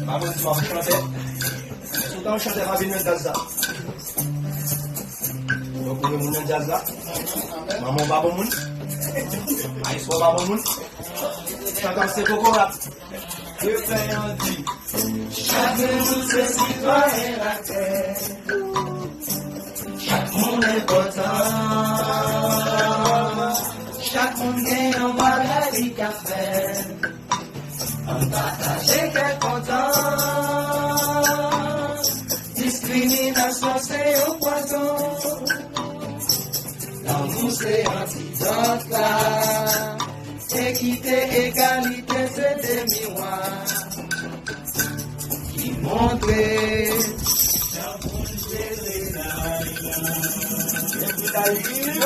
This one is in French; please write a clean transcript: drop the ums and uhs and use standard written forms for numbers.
Maman, tu vas chanter. Tout le temps, chanter ma vie dans le jazz là. Donc, on est dans le jazz là. Maman, pas bon monde. Aïe, soit pas bon monde. Chacun ses coco rap. Je fais un dit. Chaque jour, c'est citoyen la terre. Chaque monde est important. Chaque monde gagne un bagage qu'à faire. On partage qu'est content. Discrimination c'est un poison. L'amour c'est antidote là. Équité, égalité c'est des miroirs qui montrent. L'Italie,